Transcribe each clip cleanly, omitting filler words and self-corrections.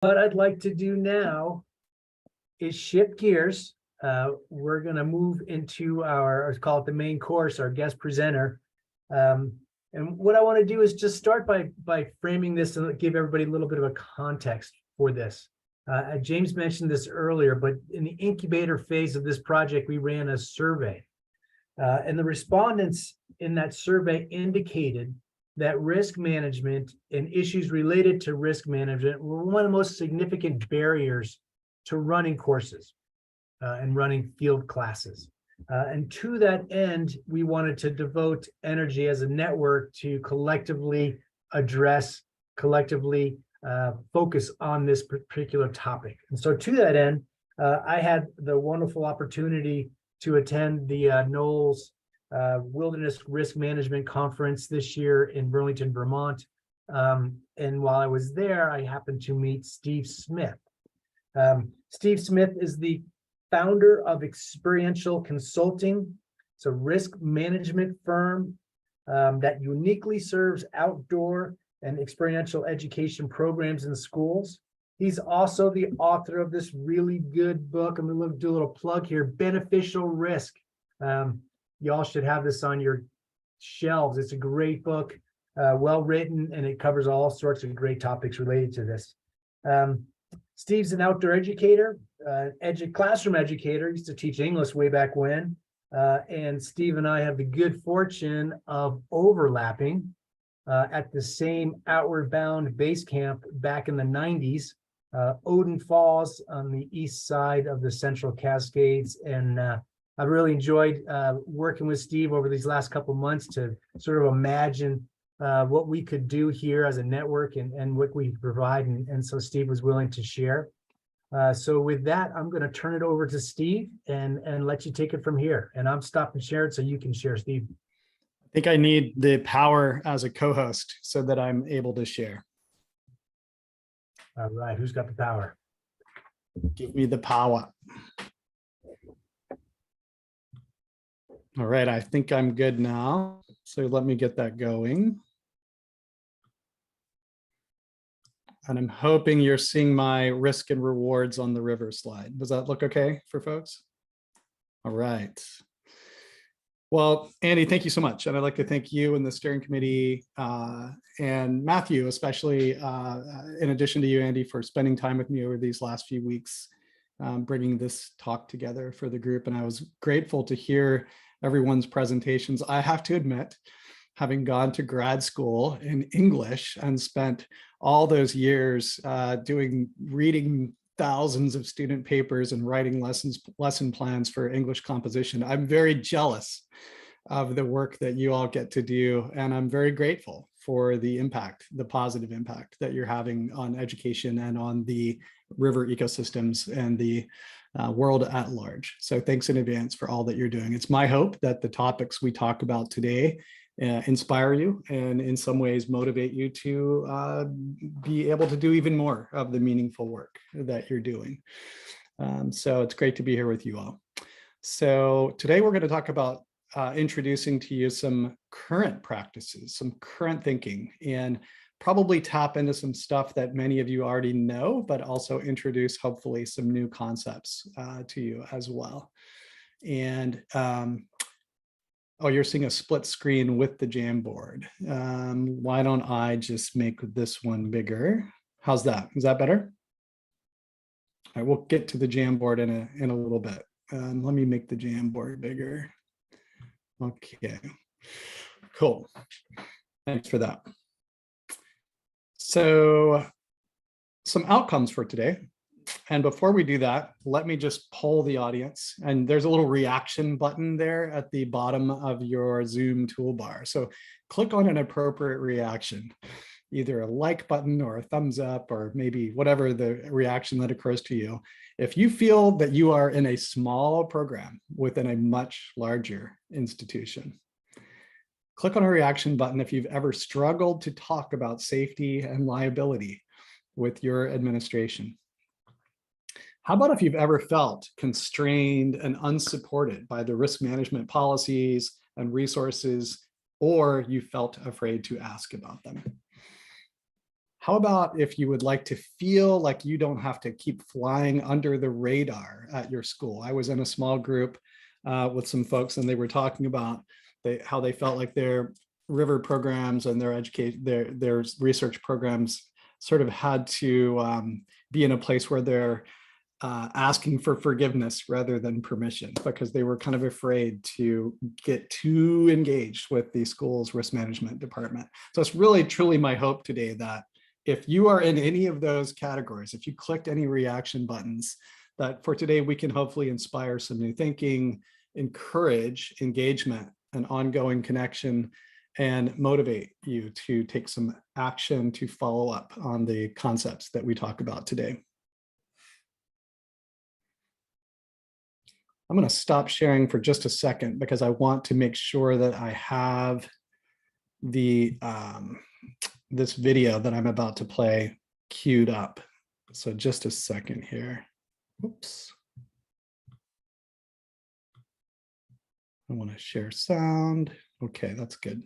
What I'd like to do now is shift gears. We're going to move into our, call it the main course, our guest presenter. And what I want to do is just start by framing this and give everybody a little bit of a context for this. James mentioned this earlier, but in the incubator phase of this project, we ran a survey. And the respondents in that survey indicated that risk management and issues related to risk management were one of the most significant barriers to running courses and running field classes. And to that end, we wanted to devote energy as a network to collectively address, focus on this particular topic. And so to that end, I had the wonderful opportunity to attend the Knowles Wilderness Risk Management Conference this year in Burlington, Vermont. And while I was there, I happened to meet Steve Smith. Steve Smith is the founder of Experiential Consulting. It's a risk management firm that uniquely serves outdoor and experiential education programs in schools. He's also the author of this really good book. I'm going to do a little plug here, Beneficial Risk. Y'all should have this on your shelves. It's a great book, well written, and it covers all sorts of great topics related to this. Steve's an outdoor educator, classroom educator. He used to teach English way back when. And Steve and I have the good fortune of overlapping at the same Outward Bound base camp back in the 90s, Odin Falls on the east side of the Central Cascades. And I've really enjoyed working with Steve over these last couple of months to sort of imagine what we could do here as a network and what we provide. And so Steve was willing to share. So with that, I'm going to turn it over to Steve and let you take it from here. And I'm stopping sharing so you can share, Steve. I think I need the power as a co-host so that I'm able to share. All right, who's got the power? Give me the power. All right, I think I'm good now. So let me get that going. And I'm hoping you're seeing my risk and rewards on the river slide. Does that look okay for folks? All right. Well, Andy, thank you so much. And I'd like to thank you and the steering committee and Matthew, especially in addition to you, Andy, for spending time with me over these last few weeks, bringing this talk together for the group. And I was grateful to hear everyone's presentations. I have to admit, having gone to grad school in English and spent all those years reading thousands of student papers and writing lesson plans for English composition, I'm very jealous of the work that you all get to do. And I'm very grateful for the impact, the positive impact that you're having on education and on the river ecosystems and the world at large. So thanks in advance for all that you're doing. It's my hope that the topics we talk about today inspire you and in some ways motivate you to be able to do even more of the meaningful work that you're doing. So it's great to be here with you all. So today we're going to talk about introducing to you some current practices, some current thinking, and probably tap into some stuff that many of you already know, but also introduce hopefully some new concepts to you as well. And oh, you're seeing a split screen with the Jamboard. Why don't I just make this one bigger? How's that? Is that better? All right, we'll get to the Jamboard in a little bit. Let me make the Jamboard bigger. Okay, cool. Thanks for that. So some outcomes for today. And before we do that, let me just poll the audience. And there's a little reaction button there at the bottom of your Zoom toolbar. So click on an appropriate reaction, either a like button or a thumbs up, or maybe whatever the reaction that occurs to you. If you feel that you are in a small program within a much larger institution, click on a reaction button if you've ever struggled to talk about safety and liability with your administration. How about if you've ever felt constrained and unsupported by the risk management policies and resources, or you felt afraid to ask about them? How about if you would like to feel like you don't have to keep flying under the radar at your school? I was in a small group with some folks, and they were talking about how they felt like their river programs and their education, their research programs sort of had to be in a place where they're asking for forgiveness rather than permission, because they were kind of afraid to get too engaged with the school's risk management department. So it's really truly my hope today that if you are in any of those categories, if you clicked any reaction buttons, that for today we can hopefully inspire some new thinking, encourage engagement and ongoing connection, and motivate you to take some action to follow up on the concepts that we talk about today. I'm going to stop sharing for just a second because I want to make sure that I have the this video that I'm about to play queued up. So just a second here. Oops. I want to share sound. Okay, that's good.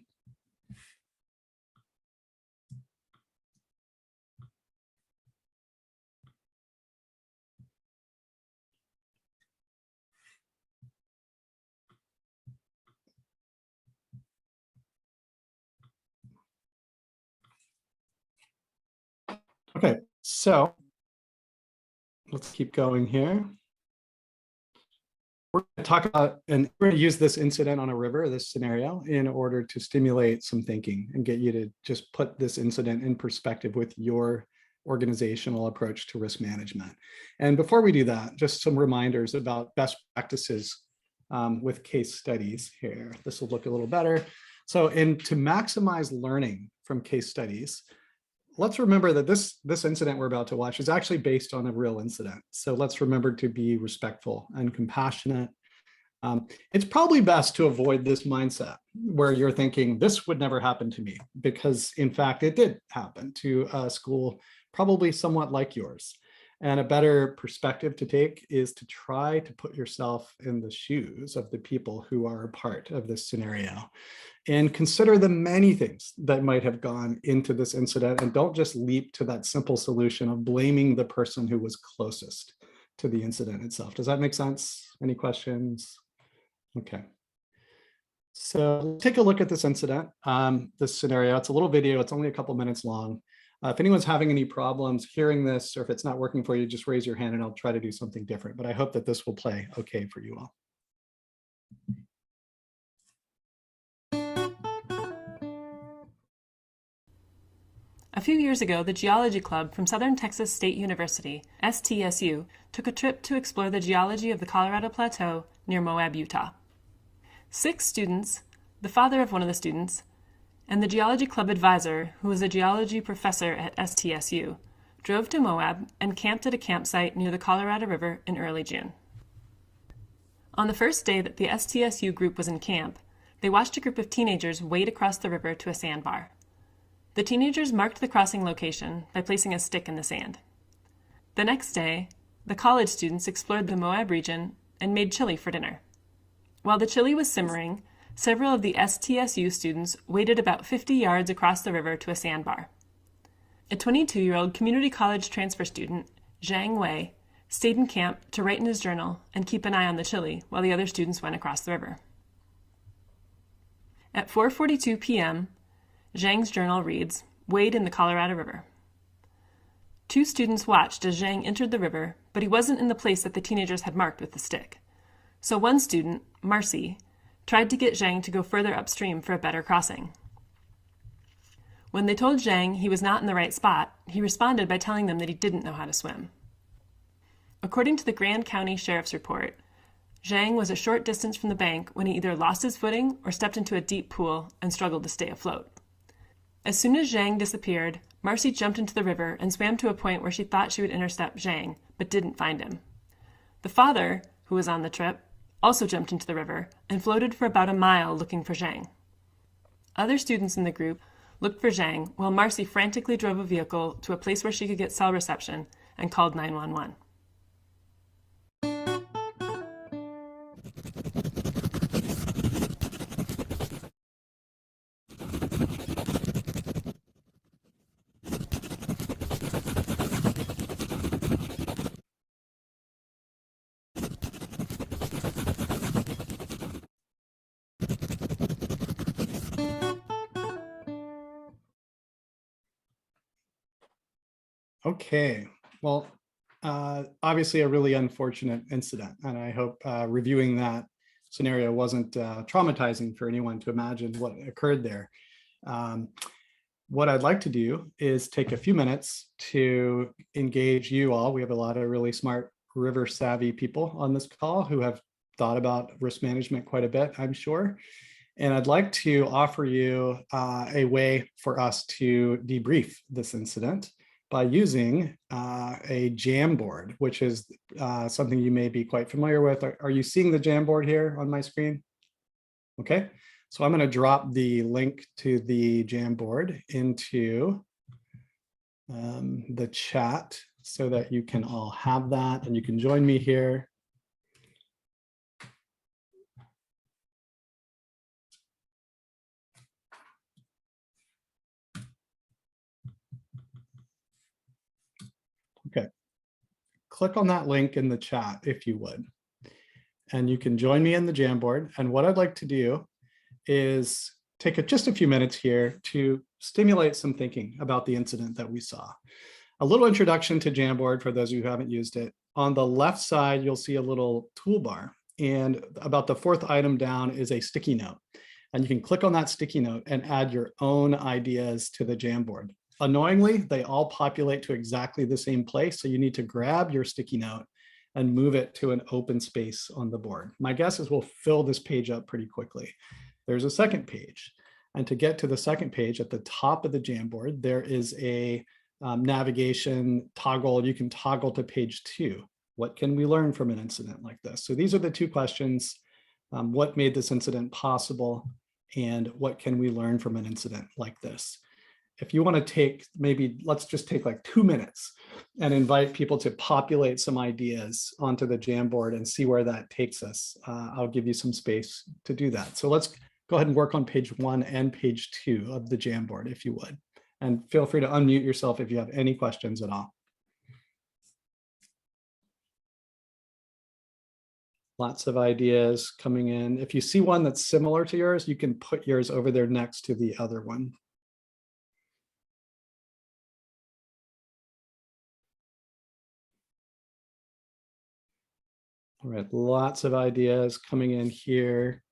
Okay, so let's keep going here. We're going to talk about, and we're going to use this incident on a river, this scenario, in order to stimulate some thinking and get you to just put this incident in perspective with your organizational approach to risk management. And before we do that, just some reminders about best practices with case studies here. This will look a little better. So, to maximize learning from case studies, let's remember that this incident we're about to watch is actually based on a real incident. So let's remember to be respectful and compassionate. It's probably best to avoid this mindset where you're thinking this would never happen to me, because in fact it did happen to a school probably somewhat like yours. And a better perspective to take is to try to put yourself in the shoes of the people who are a part of this scenario, and consider the many things that might have gone into this incident, and don't just leap to that simple solution of blaming the person who was closest to the incident itself. Does that make sense? Any questions? Okay. So let's take a look at this incident, this scenario. It's a little video. It's only a couple minutes long. If anyone's having any problems hearing this, or if it's not working for you, just raise your hand and I'll try to do something different. But I hope that this will play okay for you all. A few years ago, the Geology Club from Southern Texas State University, STSU, took a trip to explore the geology of the Colorado Plateau near Moab, Utah. 6 students, the father of one of the students, and the Geology Club advisor, who was a geology professor at STSU, drove to Moab and camped at a campsite near the Colorado River in early June. On the first day that the STSU group was in camp, they watched a group of teenagers wade across the river to a sandbar. The teenagers marked the crossing location by placing a stick in the sand. The next day, the college students explored the Moab region and made chili for dinner. While the chili was simmering, several of the STSU students waded about 50 yards across the river to a sandbar. A 22-year-old community college transfer student, Zhang Wei, stayed in camp to write in his journal and keep an eye on the chili while the other students went across the river. At 4:42 p.m., Zhang's journal reads, "Wade in the Colorado River." 2 students watched as Zhang entered the river, but he wasn't in the place that the teenagers had marked with the stick. So one student, Marcy, tried to get Zhang to go further upstream for a better crossing. When they told Zhang he was not in the right spot, he responded by telling them that he didn't know how to swim. According to the Grand County Sheriff's report, Zhang was a short distance from the bank when he either lost his footing or stepped into a deep pool and struggled to stay afloat. As soon as Zhang disappeared, Marcy jumped into the river and swam to a point where she thought she would intercept Zhang, but didn't find him. The father, who was on the trip, also jumped into the river and floated for about a mile looking for Zhang. Other students in the group looked for Zhang while Marcy frantically drove a vehicle to a place where she could get cell reception and called 911. Okay, well, obviously a really unfortunate incident, and I hope reviewing that scenario wasn't traumatizing for anyone to imagine what occurred there. What I'd like to do is take a few minutes to engage you all. We have a lot of really smart river savvy people on this call who have thought about risk management quite a bit, I'm sure. And I'd like to offer you a way for us to debrief this incident by using a Jamboard, which is something you may be quite familiar with. Are you seeing the Jamboard here on my screen? Okay, so I'm going to drop the link to the Jamboard into the chat so that you can all have that and you can join me here. Okay, click on that link in the chat if you would. And you can join me in the Jamboard. And what I'd like to do is take just a few minutes here to stimulate some thinking about the incident that we saw. A little introduction to Jamboard for those of you who haven't used it. On the left side, you'll see a little toolbar. And about the fourth item down is a sticky note. And you can click on that sticky note and add your own ideas to the Jamboard. Annoyingly, they all populate to exactly the same place. So you need to grab your sticky note and move it to an open space on the board. My guess is we'll fill this page up pretty quickly. There's a second page. And to get to the second page at the top of the Jamboard, there is a navigation toggle. You can toggle to page 2. What can we learn from an incident like this? So these are the two questions. What made this incident possible? And what can we learn from an incident like this? If you want to take, maybe let's just take like 2 minutes and invite people to populate some ideas onto the Jamboard and see where that takes us. I'll give you some space to do that. So let's go ahead and work on page 1 and page 2 of the Jamboard, if you would. And feel free to unmute yourself if you have any questions at all. Lots of ideas coming in. If you see one that's similar to yours, you can put yours over there next to the other one. All right, lots of ideas coming in here.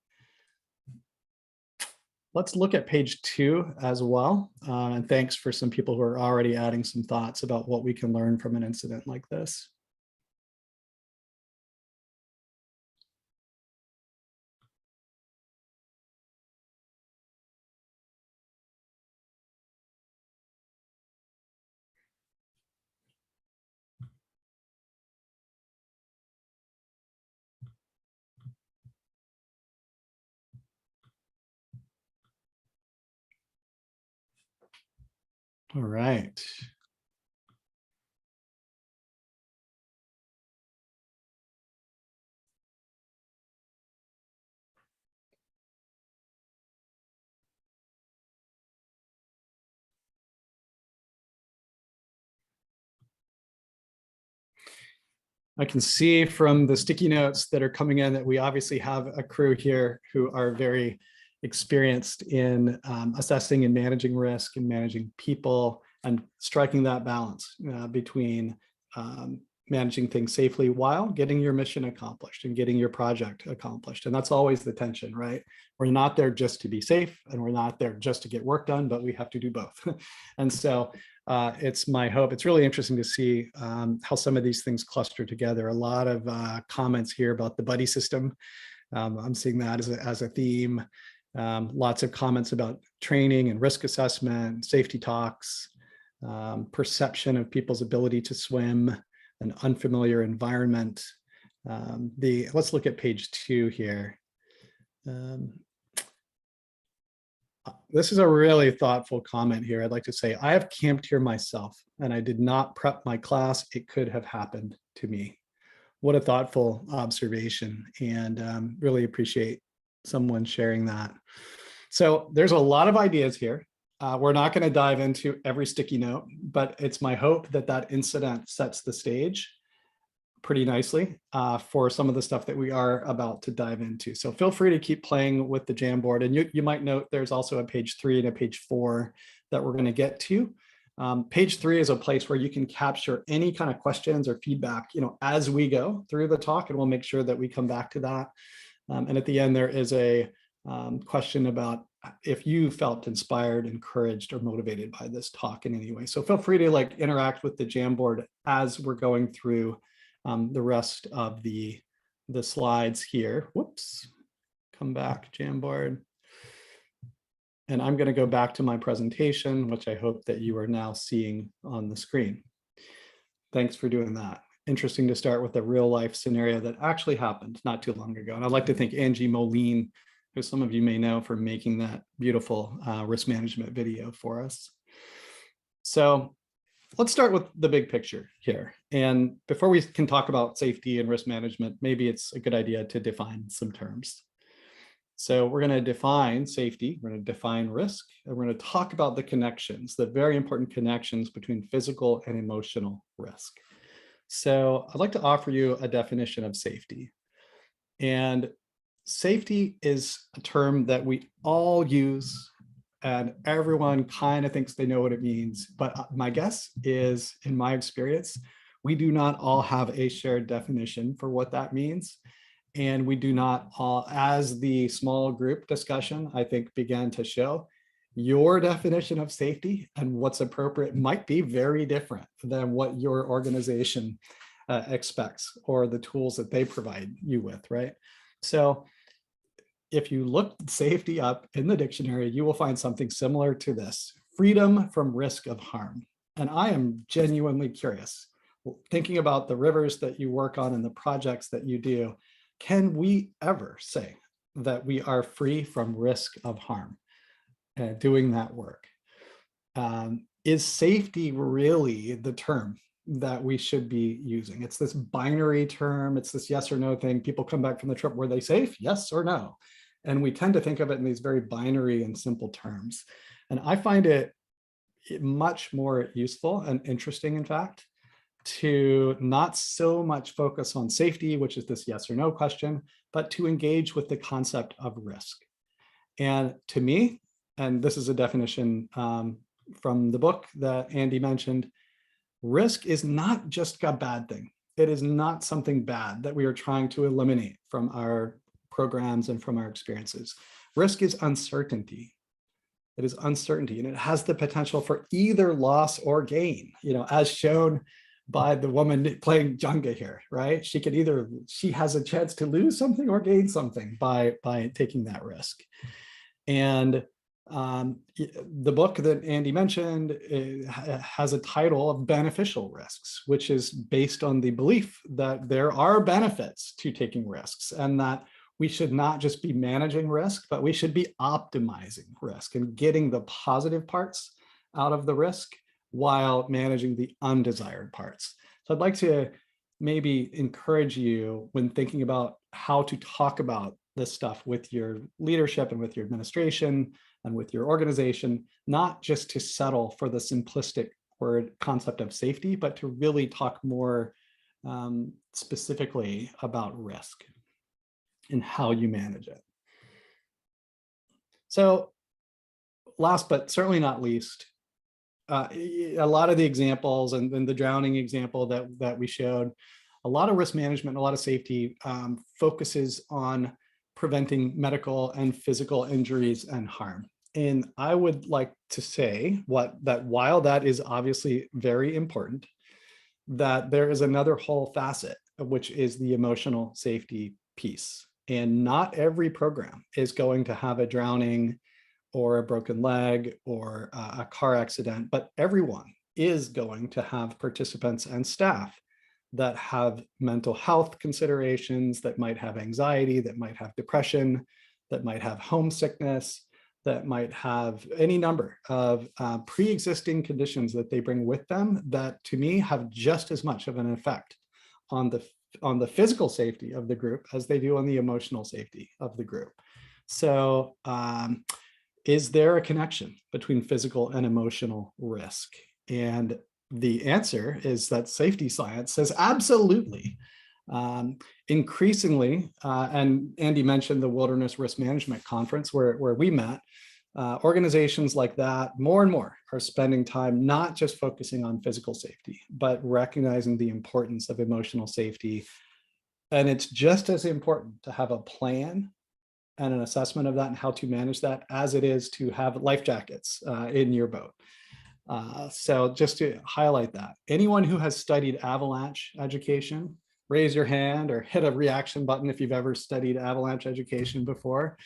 Let's look at page 2 as well. And thanks for some people who are already adding some thoughts about what we can learn from an incident like this. All right. I can see from the sticky notes that are coming in that we obviously have a crew here who are very experienced in assessing and managing risk and managing people and striking that balance between managing things safely while getting your mission accomplished and getting your project accomplished. And that's always the tension, right? We're not there just to be safe and we're not there just to get work done, but we have to do both. And so it's my hope. It's really interesting to see how some of these things cluster together. A lot of comments here about the buddy system. I'm seeing that as a theme. Lots of comments about training and risk assessment, safety talks, perception of people's ability to swim, an unfamiliar environment. Let's look at page 2 here. This is a really thoughtful comment here. I'd like to say, I have camped here myself and I did not prep my class. It could have happened to me. What a thoughtful observation, and really appreciate someone sharing that. So there's a lot of ideas here. We're not going to dive into every sticky note, but it's my hope that that incident sets the stage pretty nicely for some of the stuff that we are about to dive into. So feel free to keep playing with the Jamboard. And you might note there's also a page 3 and a page 4 that we're going to get to. Page 3 is a place where you can capture any kind of questions or feedback, as we go through the talk, and we'll make sure that we come back to that. And at the end, there is a question about if you felt inspired, encouraged, or motivated by this talk in any way. So feel free to interact with the Jamboard as we're going through the rest of the slides here. Whoops, come back, Jamboard. And I'm going to go back to my presentation, which I hope that you are now seeing on the screen. Thanks for doing that. Interesting to start with a real life scenario that actually happened not too long ago. And I'd like to thank Angie Moline, who some of you may know, for making that beautiful risk management video for us. So let's start with the big picture here. And before we can talk about safety and risk management, maybe it's a good idea to define some terms. So we're going to define safety, we're going to define risk, and we're going to talk about the connections, the very important connections between physical and emotional risk. So I'd like to offer you a definition of safety. And safety is a term that we all use, and everyone kind of thinks they know what it means. But my guess is, in my experience, we do not all have a shared definition for what that means. And we do not all, as the small group discussion, I think, began to show, your definition of safety and what's appropriate might be very different than what your organization expects or the tools that they provide you with, right? So if you look safety up in the dictionary, you will find something similar to this: freedom from risk of harm. And I am genuinely curious, thinking about the rivers that you work on and the projects that you do, can we ever say that we are free from risk of harm doing that work? Is safety really the term that we should be using? It's this binary term. It's this yes or no thing. People come back from the trip, were they safe? Yes or no. And we tend to think of it in these very binary and simple terms. And I find it much more useful and interesting, in fact, to not so much focus on safety, which is this yes or no question, but to engage with the concept of risk. And to me, and this is a definition from the book that Andy mentioned, risk is not just a bad thing. It is not something bad that we are trying to eliminate from our programs and from our experiences. Risk is uncertainty. It is uncertainty, and it has the potential for either loss or gain, as shown by the woman playing Jenga here, right? She has a chance to lose something or gain something by taking that risk. And the book that Andy mentioned has a title of Beneficial Risks, which is based on the belief that there are benefits to taking risks, and that we should not just be managing risk, but we should be optimizing risk and getting the positive parts out of the risk while managing the undesired parts. So I'd like to maybe encourage you, when thinking about how to talk about this stuff with your leadership and with your administration and with your organization, not just to settle for the simplistic word concept of safety, but to really talk more specifically about risk and how you manage it. So last but certainly not least, a lot of the examples and the drowning example that we showed, a lot of risk management, a lot of safety focuses on preventing medical and physical injuries and harm. And I would like to say that while that is obviously very important, that there is another whole facet, which is the emotional safety piece. And not every program is going to have a drowning or a broken leg or a car accident, but everyone is going to have participants and staff that have mental health considerations, that might have anxiety, that might have depression, that might have homesickness, that might have any number of pre-existing conditions that they bring with them that, to me, have just as much of an effect on the physical safety of the group as they do on the emotional safety of the group. So is there a connection between physical and emotional risk? And the answer is that safety science says absolutely. Increasingly, and Andy mentioned the Wilderness Risk Management Conference where we met, Organizations like that, more and more, are spending time not just focusing on physical safety, but recognizing the importance of emotional safety. And it's just as important to have a plan and an assessment of that and how to manage that as it is to have life jackets in your boat. So just to highlight that, anyone who has studied avalanche education, raise your hand or hit a reaction button if you've ever studied avalanche education before,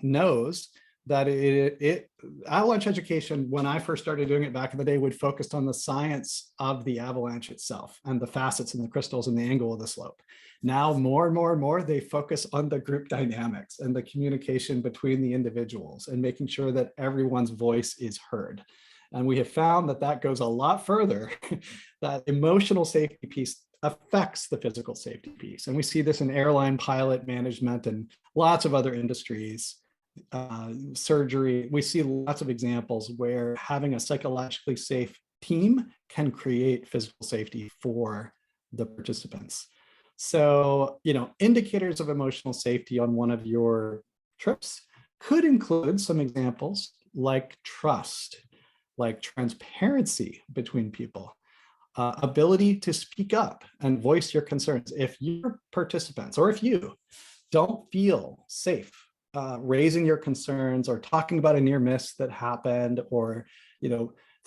knows that avalanche education, when I first started doing it back in the day, would focus on the science of the avalanche itself and the facets and the crystals and the angle of the slope. Now, more and more and more, they focus on the group dynamics and the communication between the individuals and making sure that everyone's voice is heard. And we have found that that goes a lot further. That emotional safety piece affects the physical safety piece. And we see this in airline pilot management and lots of other industries. Surgery, we see lots of examples where having a psychologically safe team can create physical safety for the participants. So, indicators of emotional safety on one of your trips could include some examples like trust, like transparency between people, ability to speak up and voice your concerns. If your participants, or if you don't feel safe raising your concerns or talking about a near miss that happened, or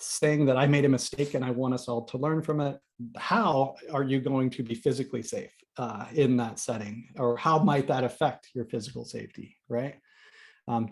saying that I made a mistake and I want us all to learn from it, how are you going to be physically safe in that setting? Or how might that affect your physical safety, right?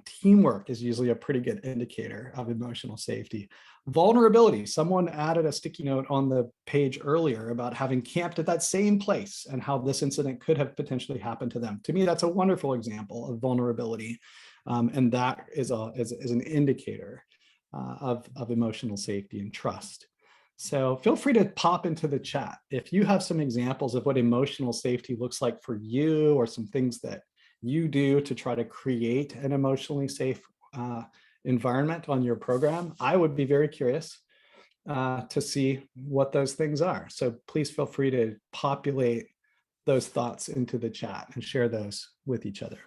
Teamwork is usually a pretty good indicator of emotional safety. Vulnerability, someone added a sticky note on the page earlier about having camped at that same place and how this incident could have potentially happened to them. To me, that's a wonderful example of vulnerability. And that is an indicator of emotional safety and trust. So feel free to pop into the chat if you have some examples of what emotional safety looks like for you, or some things that you do to try to create an emotionally safe environment on your program. I would be very curious to see what those things are. So please feel free to populate those thoughts into the chat and share those with each other.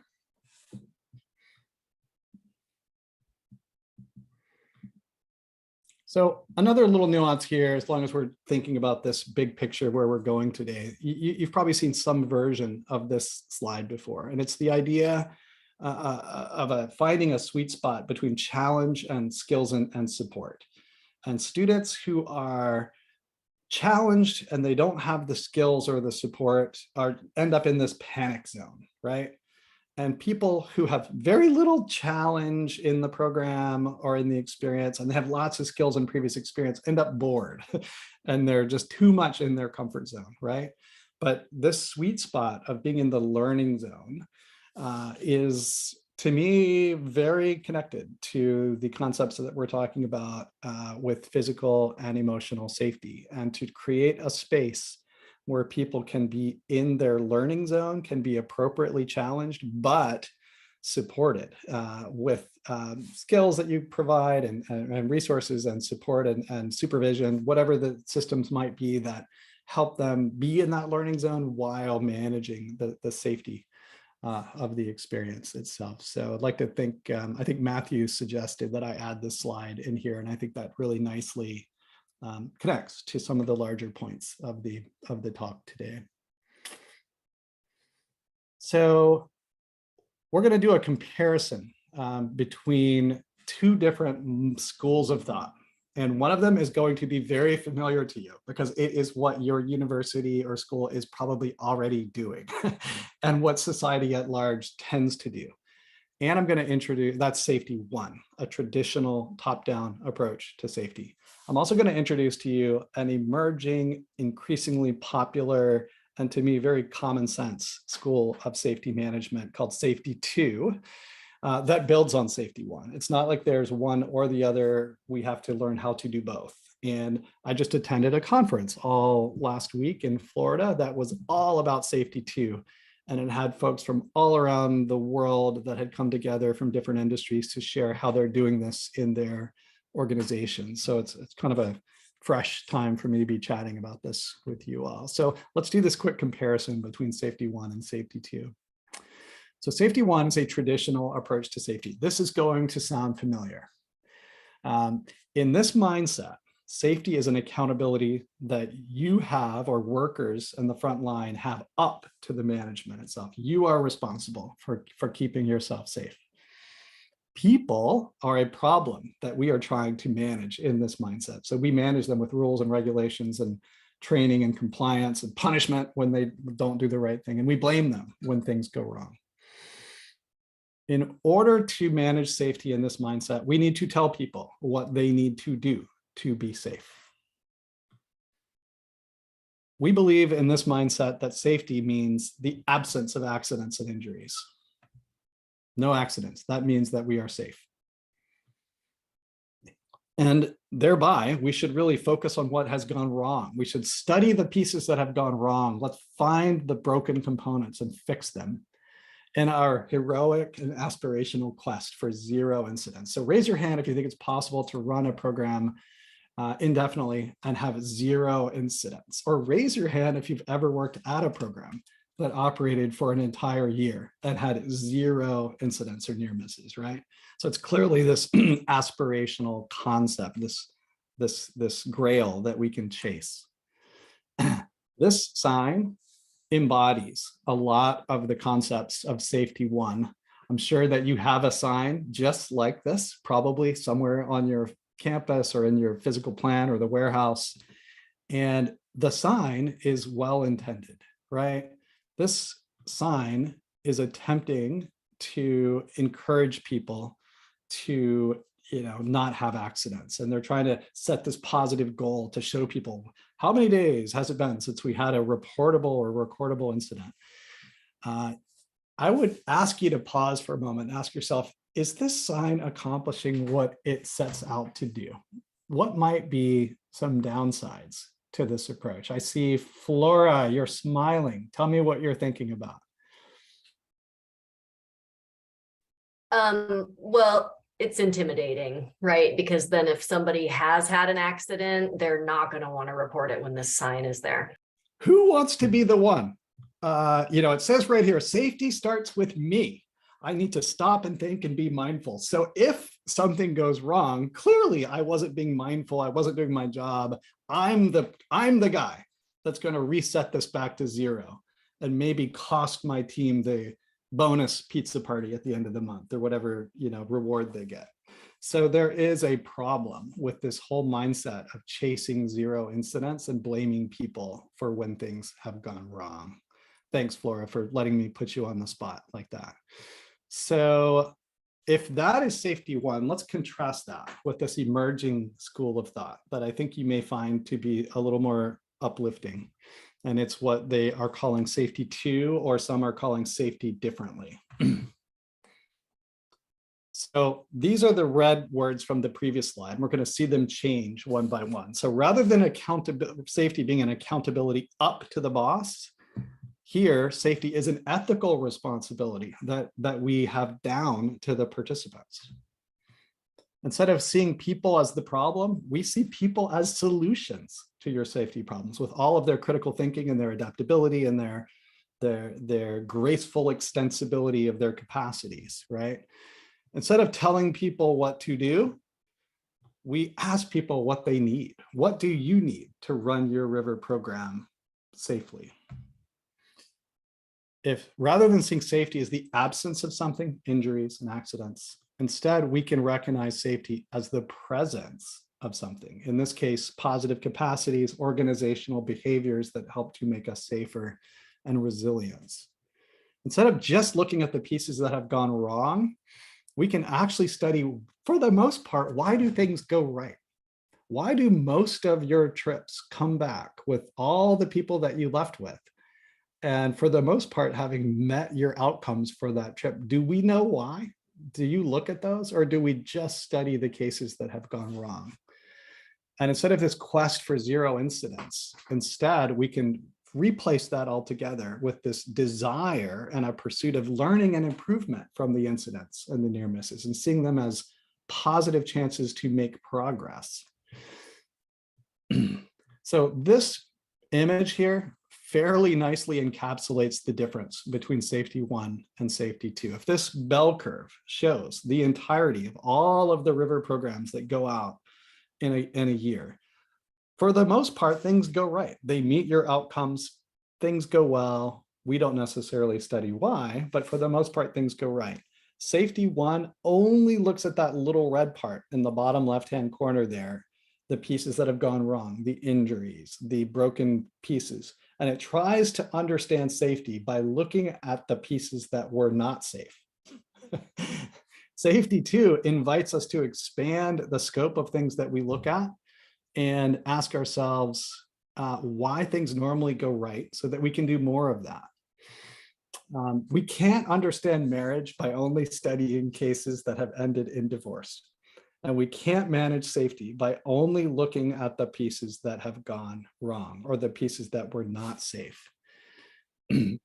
So another little nuance here, as long as we're thinking about this big picture where we're going today, you've probably seen some version of this slide before, and it's the idea of finding a sweet spot between challenge and skills and support. And students who are challenged and they don't have the skills or the support end up in this panic zone, right? And people who have very little challenge in the program or in the experience, and they have lots of skills and previous experience, end up bored and they're just too much in their comfort zone, right? But this sweet spot of being in the learning zone is, to me, very connected to the concepts that we're talking about with physical and emotional safety, and to create a space where people can be in their learning zone, can be appropriately challenged, but supported with skills that you provide and resources and support and supervision, whatever the systems might be that help them be in that learning zone while managing the safety of the experience itself. So I'd like to think, I think Matthew suggested that I add this slide in here, and I think that really nicely connects to some of the larger points of the talk today. So we're going to do a comparison between two different schools of thought. And one of them is going to be very familiar to you because it is what your university or school is probably already doing and what society at large tends to do. And I'm going to introduce, that's safety one, a traditional top-down approach to safety. I'm also going to introduce to you an emerging, increasingly popular, and to me, very common sense school of safety management called Safety 2 that builds on Safety 1. It's not like there's one or the other. We have to learn how to do both. And I just attended a conference all last week in Florida that was all about Safety 2. And it had folks from all around the world that had come together from different industries to share how they're doing this in their organizations. So it's kind of a fresh time for me to be chatting about this with you all. So let's do this quick comparison between Safety 1 and Safety 2. So safety one is a traditional approach to safety. This is going to sound familiar. In this mindset, safety is an accountability that you have, or workers in the front line have, up to the management itself. You are responsible for keeping yourself safe. People are a problem that we are trying to manage in this mindset. So we manage them with rules and regulations and training and compliance and punishment when they don't do the right thing. And we blame them when things go wrong. In order to manage safety in this mindset, we need to tell people what they need to do to be safe. We believe in this mindset that safety means the absence of accidents and injuries. No accidents. That means that we are safe. And thereby, we should really focus on what has gone wrong. We should study the pieces that have gone wrong. Let's find the broken components and fix them in our heroic and aspirational quest for zero incidents. So raise your hand if you think it's possible to run a program indefinitely and have zero incidents, or raise your hand if you've ever worked at a program that operated for an entire year and had zero incidents or near misses, right? So it's clearly this aspirational concept, this grail that we can chase. This sign embodies a lot of the concepts of safety one. I'm sure that you have a sign just like this, probably somewhere on your campus or in your physical plan or the warehouse. And the sign is well intended, right? This sign is attempting to encourage people to, not have accidents. And they're trying to set this positive goal to show people, how many days has it been since we had a reportable or recordable incident? I would ask you to pause for a moment and ask yourself, is this sign accomplishing what it sets out to do? What might be some downsides to this approach? I see Flora, you're smiling. Tell me what you're thinking about. Well, it's intimidating, right? Because then if somebody has had an accident, they're not going to want to report it when this sign is there. Who wants to be the one? It says right here, safety starts with me. I need to stop and think and be mindful. So if something goes wrong, clearly I wasn't being mindful. I wasn't doing my job. I'm the guy that's going to reset this back to zero and maybe cost my team the bonus pizza party at the end of the month or whatever, reward they get. So there is a problem with this whole mindset of chasing zero incidents and blaming people for when things have gone wrong. Thanks, Flora, for letting me put you on the spot like that. So if that is safety one, let's contrast that with this emerging school of thought that I think you may find to be a little more uplifting. And it's what they are calling safety two, or some are calling safety differently. So these are the red words from the previous slide. We're going to see them change one by one. So rather than accountability, safety being an accountability up to the boss, here, safety is an ethical responsibility that we have down to the participants. Instead of seeing people as the problem, we see people as solutions to your safety problems with all of their critical thinking and their adaptability and their graceful extensibility of their capacities, right? Instead of telling people what to do, we ask people what they need. What do you need to run your river program safely? If rather than seeing safety as the absence of something, injuries and accidents, instead we can recognize safety as the presence of something. In this case, positive capacities, organizational behaviors that help to make us safer, and resilience. Instead of just looking at the pieces that have gone wrong, we can actually study, for the most part, why do things go right? Why do most of your trips come back with all the people that you left with? And for the most part, having met your outcomes for that trip, do we know why? Do you look at those, or do we just study the cases that have gone wrong? And instead of this quest for zero incidents, instead we can replace that altogether with this desire and a pursuit of learning and improvement from the incidents and the near misses, and seeing them as positive chances to make progress. So this image here fairly nicely encapsulates the difference between safety 1 and safety 2. If this bell curve shows the entirety of all of the river programs that go out in a year, for the most part, things go right. They meet your outcomes, things go well. We don't necessarily study why, but for the most part, things go right. Safety 1 only looks at that little red part in the bottom left-hand corner there, the pieces that have gone wrong, the injuries, the broken pieces. And it tries to understand safety by looking at the pieces that were not safe. Safety 2 invites us to expand the scope of things that we look at and ask ourselves why things normally go right so that we can do more of that. We can't understand marriage by only studying cases that have ended in divorce. And we can't manage safety by only looking at the pieces that have gone wrong or the pieces that were not safe.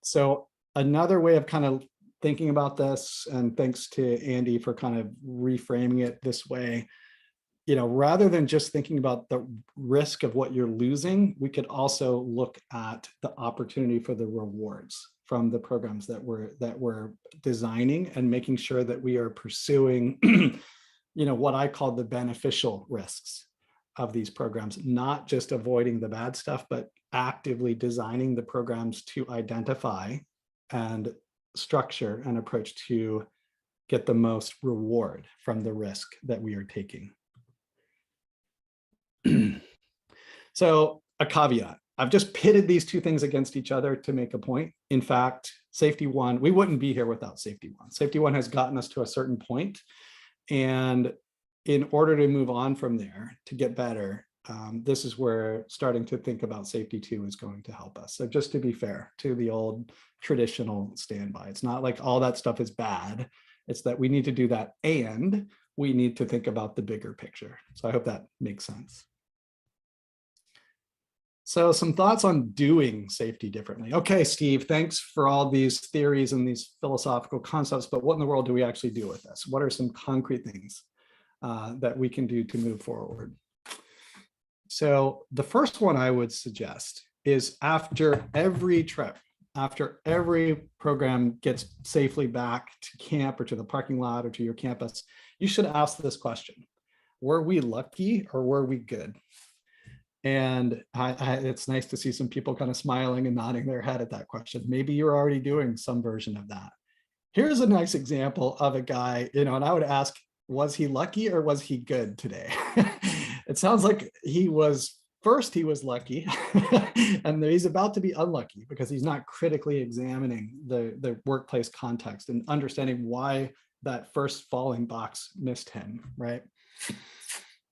So another way of kind of thinking about this, and thanks to Andy for kind of reframing it this way, rather than just thinking about the risk of what you're losing, we could also look at the opportunity for the rewards from the programs that we're designing, and making sure that we are pursuing what I call the beneficial risks of these programs, not just avoiding the bad stuff, but actively designing the programs to identify and structure an approach to get the most reward from the risk that we are taking. So a caveat, I've just pitted these two things against each other to make a point. In fact, safety 1, we wouldn't be here without safety 1. Safety 1 has gotten us to a certain point, and in order to move on from there to get better, this is where starting to think about safety 2 is going to help us. So just to be fair to the old traditional standby, it's not like all that stuff is bad. It's that we need to do that, and we need to think about the bigger picture. So I hope that makes sense. So some thoughts on doing safety differently. Okay, Steve, thanks for all these theories and these philosophical concepts, but what in the world do we actually do with this? What are some concrete things that we can do to move forward? So the first one I would suggest is after every trip, after every program gets safely back to camp or to the parking lot or to your campus, you should ask this question: were we lucky or were we good? And it's nice to see some people kind of smiling and nodding their head at that question. Maybe you're already doing some version of that. Here's a nice example of a guy, and I would ask, was he lucky or was he good today? It sounds like he was lucky, and he's about to be unlucky because he's not critically examining the workplace context and understanding why that first falling box missed him, right?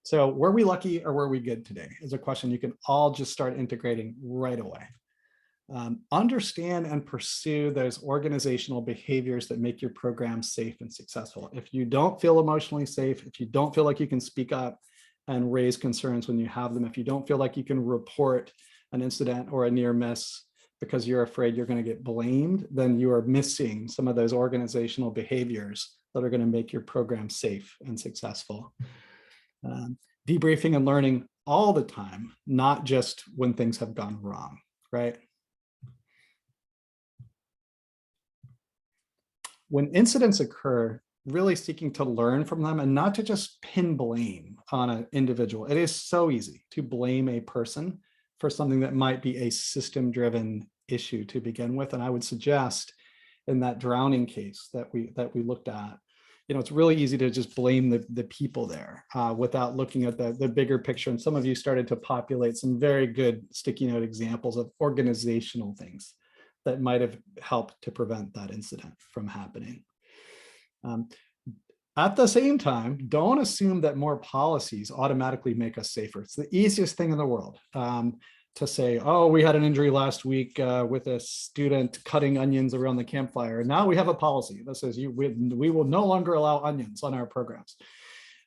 So were we lucky or were we good today is a question you can all just start integrating right away. Understand and pursue those organizational behaviors that make your program safe and successful. If you don't feel emotionally safe, if you don't feel like you can speak up and raise concerns when you have them, if you don't feel like you can report an incident or a near miss because you're afraid you're going to get blamed, then you are missing some of those organizational behaviors that are going to make your program safe and successful. Debriefing and learning all the time, not just when things have gone wrong, right? When incidents occur, really seeking to learn from them and not to just pin blame on an individual. It is so easy to blame a person for something that might be a system-driven issue to begin with. And I would suggest in that drowning case that we looked at, it's really easy to just blame the people there without looking at the bigger picture. And some of you started to populate some very good sticky note examples of organizational things that might have helped to prevent that incident from happening. At the same time, don't assume that more policies automatically make us safer. It's the easiest thing in the world to say, oh, we had an injury last week with a student cutting onions around the campfire. And now we have a policy that says we will no longer allow onions on our programs.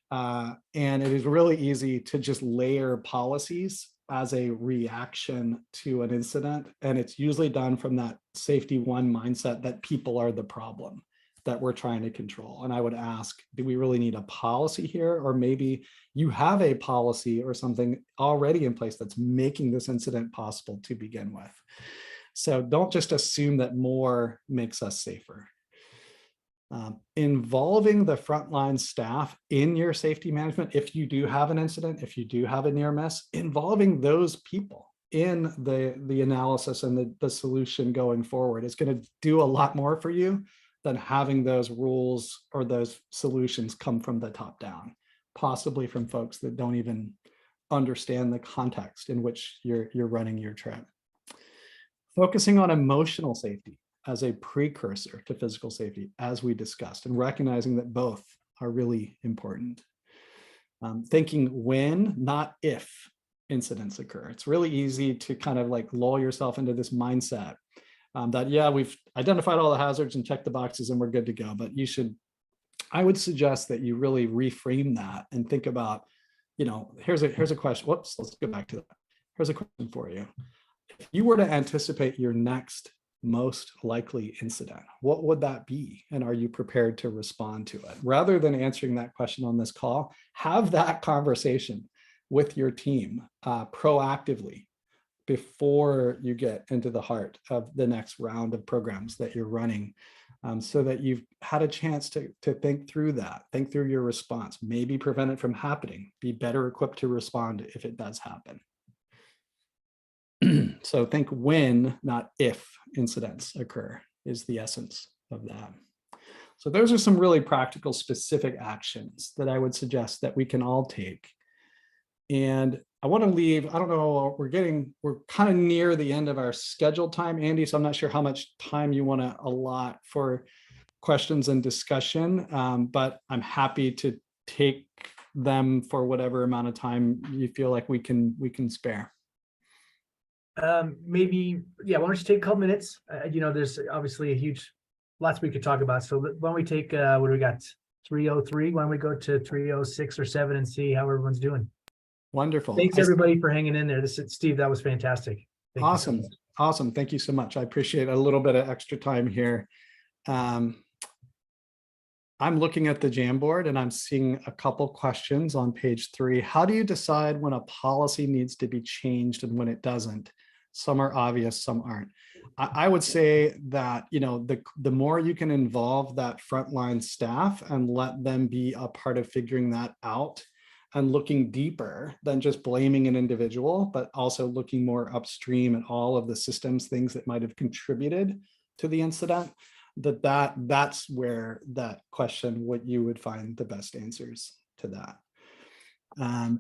And it is really easy to just layer policies as a reaction to an incident. And it's usually done from that safety 1 mindset that people are the problem that we're trying to control. And I would ask, do we really need a policy here? Or maybe you have a policy or something already in place that's making this incident possible to begin with. So don't just assume that more makes us safer. Involving the frontline staff in your safety management, if you do have an incident, if you do have a near miss, involving those people in the analysis and the solution going forward is going to do a lot more for you than having those rules or those solutions come from the top down, possibly from folks that don't even understand the context in which you're running your trip. Focusing on emotional safety as a precursor to physical safety, as we discussed, and recognizing that both are really important. Thinking when, not if, incidents occur. It's really easy to kind of like lull yourself into this mindset that, yeah, we've identified all the hazards and checked the boxes and we're good to go. But I would suggest that you really reframe that and think about, here's a question. Whoops, let's go back to that. Here's a question for you. If you were to anticipate your next most likely incident, what would that be? And are you prepared to respond to it? Rather than answering that question on this call, have that conversation with your team proactively before you get into the heart of the next round of programs that you're running, so that you've had a chance to think through that, think through your response, maybe prevent it from happening, be better equipped to respond if it does happen. So think when, not if, incidents occur is the essence of that. So those are some really practical, specific actions that I would suggest that we can all take. And I want to leave, I don't know, we're kind of near the end of our scheduled time, Andy, so I'm not sure how much time you want to allot for questions and discussion, but I'm happy to take them for whatever amount of time you feel like we can spare. Maybe, yeah, why don't you take a couple minutes? There's obviously lots we could talk about. So why don't we take, what do we got? 3:03. Why don't we go to 3:06 or 7 and see how everyone's doing? Wonderful. Thanks everybody for hanging in there. This is Steve. That was fantastic. Thank you so Awesome. much. Awesome. Thank you so much. I appreciate a little bit of extra time here. I'm looking at the Jamboard and I'm seeing a couple questions on page 3. How do you decide when a policy needs to be changed and when it doesn't? Some are obvious, some aren't. I would say that, the more you can involve that frontline staff and let them be a part of figuring that out and looking deeper than just blaming an individual, but also looking more upstream at all of the systems, things that might have contributed to the incident, that's where that question, what you would find the best answers to that.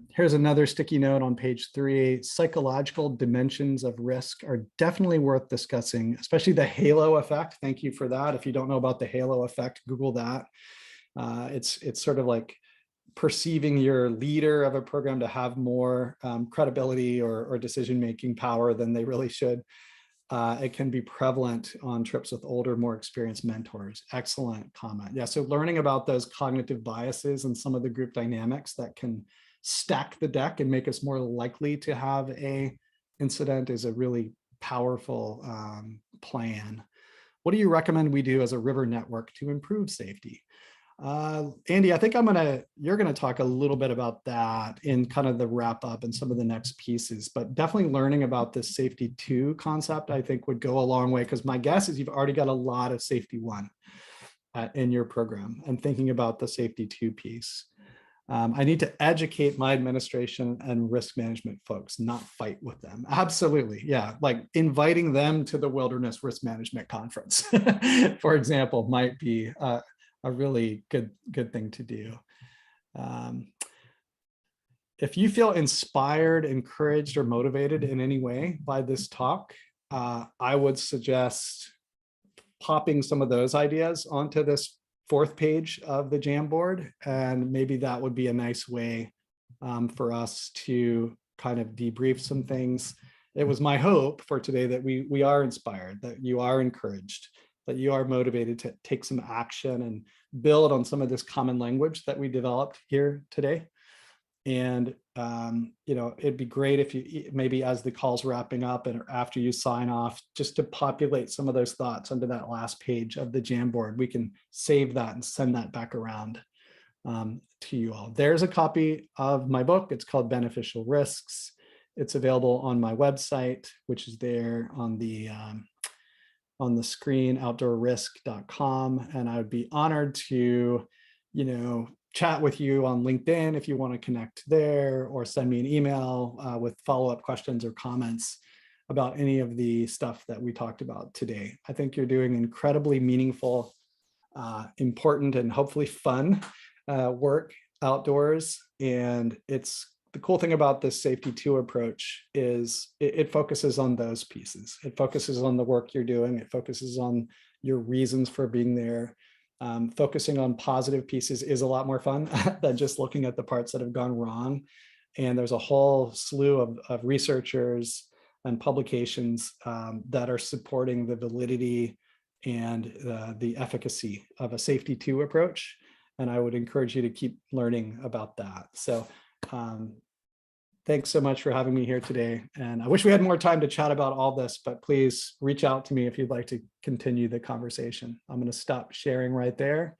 Here's another sticky note on page 3. Psychological dimensions of risk are definitely worth discussing, especially the halo effect. Thank you for that. If you don't know about the halo effect, Google that. It's sort of like perceiving your leader of a program to have more credibility or decision-making power than they really should. It can be prevalent on trips with older, more experienced mentors. Excellent comment. Yeah, so learning about those cognitive biases and some of the group dynamics that can stack the deck and make us more likely to have a incident is a really powerful plan. What do you recommend we do as a river network to improve safety? Andy, I think you're gonna talk a little bit about that in kind of the wrap up and some of the next pieces, but definitely learning about this safety 2 concept, I think would go a long way, because my guess is you've already got a lot of safety 1 in your program, and thinking about the safety 2 piece. I need to educate my administration and risk management folks, not fight with them. Absolutely. Yeah. Like inviting them to the Wilderness Risk Management Conference, for example, might be a really good thing to do. If you feel inspired, encouraged, or motivated in any way by this talk, I would suggest popping some of those ideas onto this 4th page of the Jamboard, and maybe that would be a nice way for us to kind of debrief some things. It was my hope for today that we are inspired, that you are encouraged, that you are motivated to take some action and build on some of this common language that we developed here today. And it'd be great if you maybe, as the call's wrapping up and after you sign off, just to populate some of those thoughts under that last page of the Jamboard. We can save that and send that back around to you all. There's a copy of my book. It's called Beneficial Risks. It's available on my website, which is there on the screen, outdoorrisk.com. And I would be honored to, chat with you on LinkedIn if you want to connect there, or send me an email with follow-up questions or comments about any of the stuff that we talked about today. I think you're doing incredibly meaningful, important, and hopefully fun work outdoors. And the cool thing about this Safety 2 approach is it focuses on those pieces. It focuses on the work you're doing. It focuses on your reasons for being there. Focusing on positive pieces is a lot more fun than just looking at the parts that have gone wrong. And there's a whole slew of researchers and publications that are supporting the validity and the efficacy of a Safety 2 approach. And I would encourage you to keep learning about that. So thanks so much for having me here today. And I wish we had more time to chat about all this, but please reach out to me if you'd like to continue the conversation. I'm going to stop sharing right there.